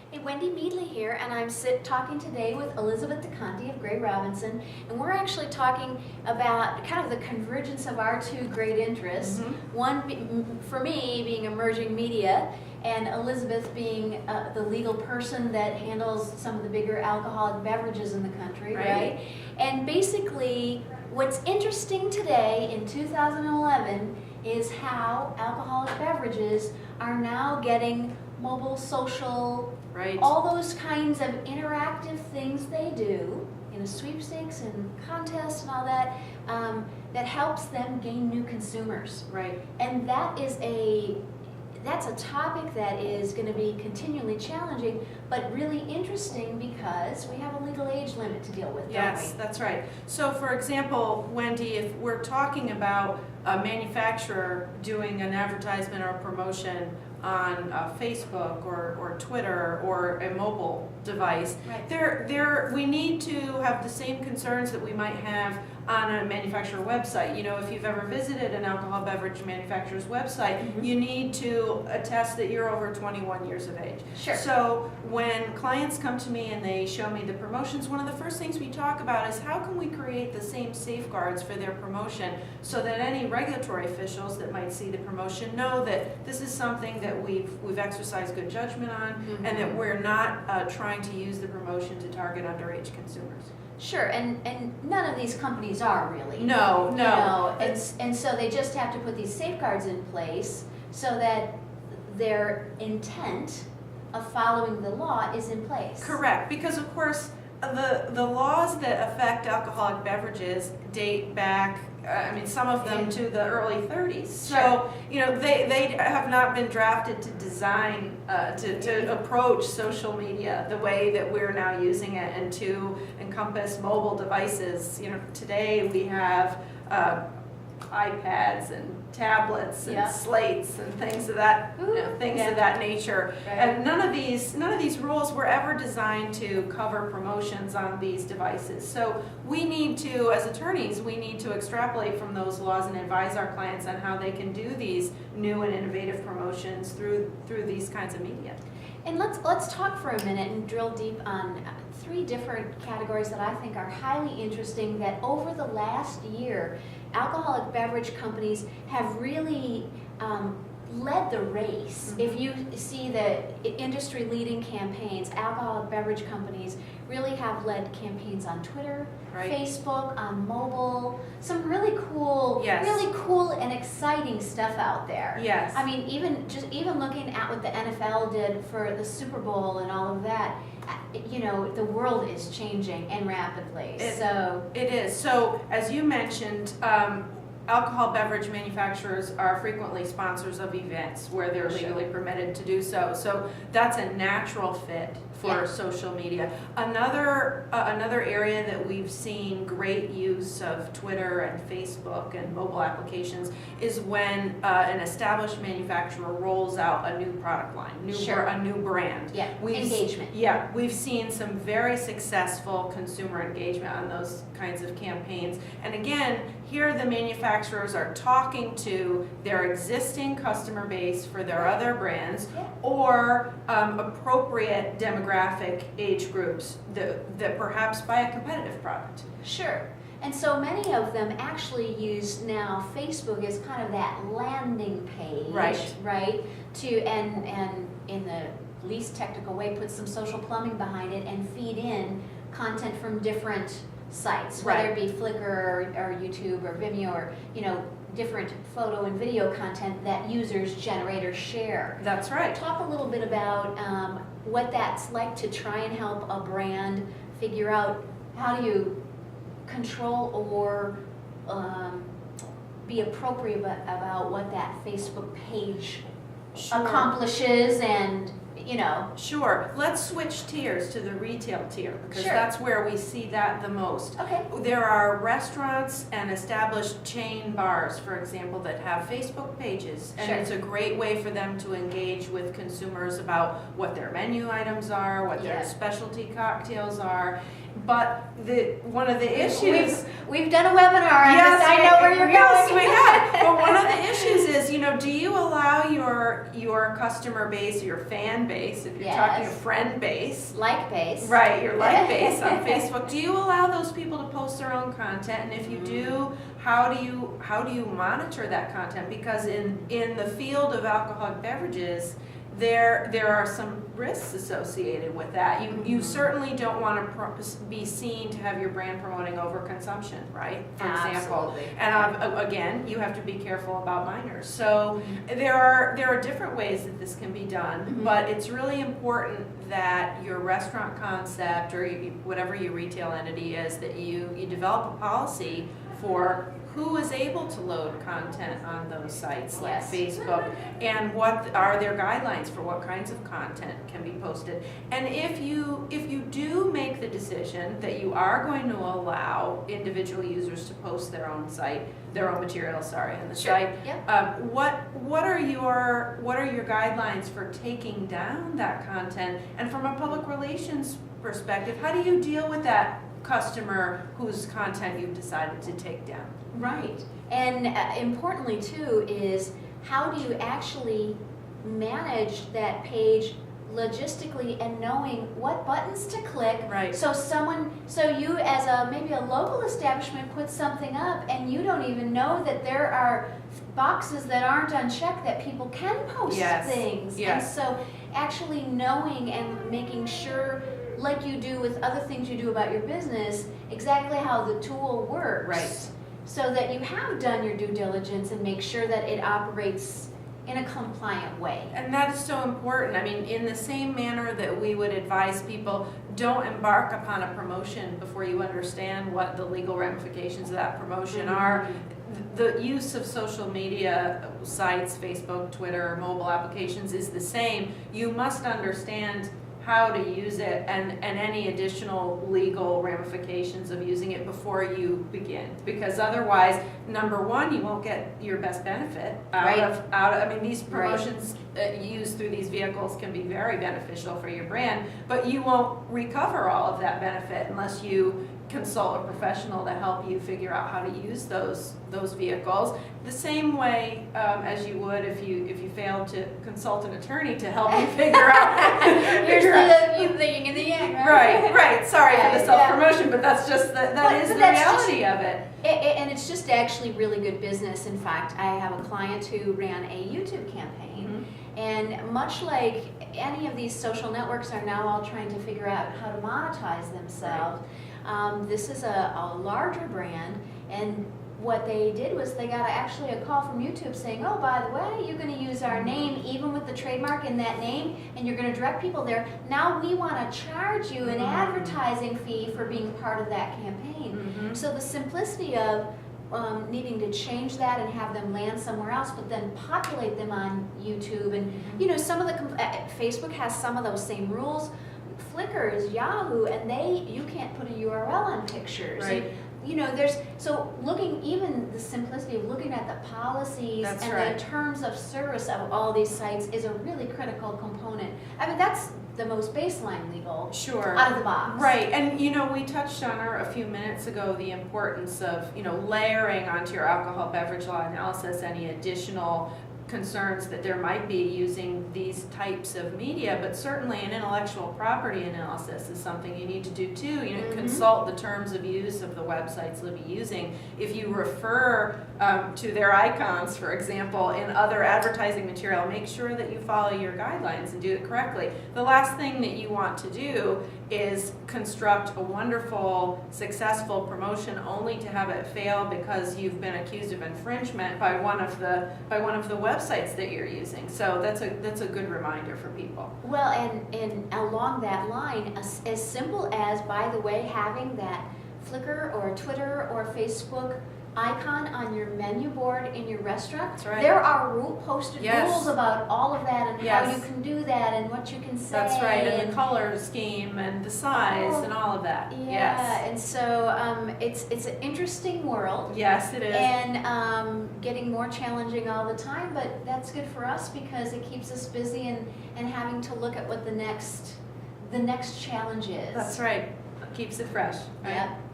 Hey, Wendy Meadley here, and I'm talking today with Elizabeth DeConti of Gray Robinson, and we're actually talking about kind of the convergence of our two great interests. One, for me, being emerging media, and Elizabeth being the legal person that handles some of the bigger alcoholic beverages in the country, right? And basically, what's interesting today in 2011 is how alcoholic beverages are now getting mobile, social, all those kinds of interactive things they do in a sweepstakes and contest and all that, that helps them gain new consumers. Right. And that's a topic that is going to be continually challenging, but really interesting because we have a legal age limit to deal with, don't we? Yes, that's right. So for example, Wendy, if we're talking about a manufacturer doing an advertisement or promotion on Facebook or Twitter or a mobile device, we need to have the same concerns that we might have on a manufacturer website. You know, if you've ever visited an alcohol beverage manufacturer's website, you need to attest that you're over 21 years of age. Sure. So when clients come to me and they show me the promotions, one of the first things we talk about is how can we create the same safeguards for their promotion so that any regulatory officials that might see the promotion know that this is something that we've exercised good judgment on, and that we're not trying to use the promotion to target underage consumers. Sure, and none of these companies are really. No. You know, and so they just have to put these safeguards in place so that their intent of following the law is in place. Correct, because of course the laws that affect alcoholic beverages date back, some of them to the early 30s. So, you know, they have not been drafted to design, to approach social media the way that we're now using it and to encompass mobile devices. You know, today we have iPads and tablets and slates and things of that of that nature, and none of these rules were ever designed to cover promotions on these devices. So we need to, as attorneys, we need to extrapolate from those laws and advise our clients on how they can do these new and innovative promotions through these kinds of media. And let's talk for a minute and drill deep on three different categories that I think are highly interesting that over the last year, alcoholic beverage companies have really led the race. If you see the industry-leading campaigns, alcoholic beverage companies really have led campaigns on Twitter, Facebook, on mobile, some really cool and exciting stuff out there. Yes. I mean, even looking at what the NFL did for the Super Bowl and all of that, you know, the world is changing and rapidly. It is. So as you mentioned, alcohol beverage manufacturers are frequently sponsors of events where they're legally permitted to do so. So that's a natural fit for social media. Another area that we've seen great use of Twitter and Facebook and mobile applications is when an established manufacturer rolls out a new product line, a new brand. Engagement. Yeah, we've seen some very successful consumer engagement on those kinds of campaigns. And again, here the manufacturers are talking to their existing customer base for their other brands or appropriate demographic age groups that perhaps buy a competitive product. Sure. And so many of them actually use now Facebook as kind of that landing page, right? And in the least technical way, put some social plumbing behind it and feed in content from different sites, whether it be Flickr or YouTube or Vimeo or, you know, different photo and video content that users generate or share. That's right. Talk a little bit about what that's like to try and help a brand figure out how do you control or be appropriate about what that Facebook page accomplishes and, you know. Sure. Let's switch tiers to the retail tier because that's where we see that the most. Okay. There are restaurants and established chain bars, for example, that have Facebook pages, and it's a great way for them to engage with consumers about what their menu items are, what their specialty cocktails are. But one of the issues. We've done a webinar on Yes, this. I know where you're yes, going. we have. But one of the issues is, do you allow your customer base, your fan base, if you're talking a friend base, like base, right? Your like base on Facebook. Do you allow those people to post their own content? And if you do, how do you monitor that content? Because in the field of alcoholic beverages, there are some risks associated with that. You certainly don't want to be seen to have your brand promoting overconsumption, right? For example. And again, you have to be careful about minors. So there are different ways that this can be done, but it's really important that your restaurant concept or whatever your retail entity is, that you develop a policy for who is able to load content on those sites like Facebook, and what are their guidelines for what kinds of content can be posted. And if you do make the decision that you are going to allow individual users to post their own materials, on the site, what are your guidelines for taking down that content? And from a public relations perspective, how do you deal with that customer whose content you've decided to take down? Right. And importantly too is, how do you actually manage that page logistically and knowing what buttons to click? Right. So you as maybe a local establishment put something up and you don't even know that there are boxes that aren't unchecked that people can post things. Yes. And so actually knowing and making sure, like you do with other things you do about your business, exactly how the tool works. Right. So that you have done your due diligence and make sure that it operates in a compliant way. And that is so important. I mean, in the same manner that we would advise people, don't embark upon a promotion before you understand what the legal ramifications of that promotion are. The use of social media sites, Facebook, Twitter, mobile applications is the same. You must understand how to use it and any additional legal ramifications of using it before you begin, because otherwise, number one, you won't get your best benefit out of I mean, these promotions used through these vehicles can be very beneficial for your brand, but you won't recover all of that benefit unless you consult a professional to help you figure out how to use those vehicles the same way as you would if you failed to consult an attorney to help you figure out. You're thinking in the end, right? Right. Sorry for the self-promotion, but that's just that is the reality of it. And it's just actually really good business. In fact, I have a client who ran a YouTube campaign, and much like any of these social networks are now all trying to figure out how to monetize themselves. This is a larger brand, and what they did was they got actually a call from YouTube saying, oh, by the way, you're going to use our name even with the trademark in that name, and you're going to direct people there. Now we want to charge you an advertising fee for being part of that campaign. So the simplicity of needing to change that and have them land somewhere else, but then populate them on YouTube, and some of the Facebook has some of those same rules. Flickr is Yahoo, and you can't put a URL on pictures. Right. So looking, even the simplicity of looking at the policies the terms of service of all these sites is a really critical component. I mean, that's the most baseline legal out of the box. Right, and we touched on her a few minutes ago, the importance of layering onto your alcohol beverage law analysis any additional concerns that there might be using these types of media, but certainly an intellectual property analysis is something you need to do too. Consult the terms of use of the websites they'll be using. If you refer to their icons, for example, in other advertising material, make sure that you follow your guidelines and do it correctly. The last thing that you want to do is construct a wonderful, successful promotion only to have it fail because you've been accused of infringement by one of the websites that you're using. So that's a good reminder for people. Well, and along that line, as simple as, by the way, having that Flickr or Twitter or Facebook icon on your menu board in your restaurant. That's right. There are posted rules about all of that and how you can do that and what you can say. That's right, and the color scheme and the size and all of that. Yeah, and so it's an interesting world. Yes, it is. And getting more challenging all the time, but that's good for us because it keeps us busy and having to look at what the next challenge is. That's right. Keeps it fresh, right? Yep.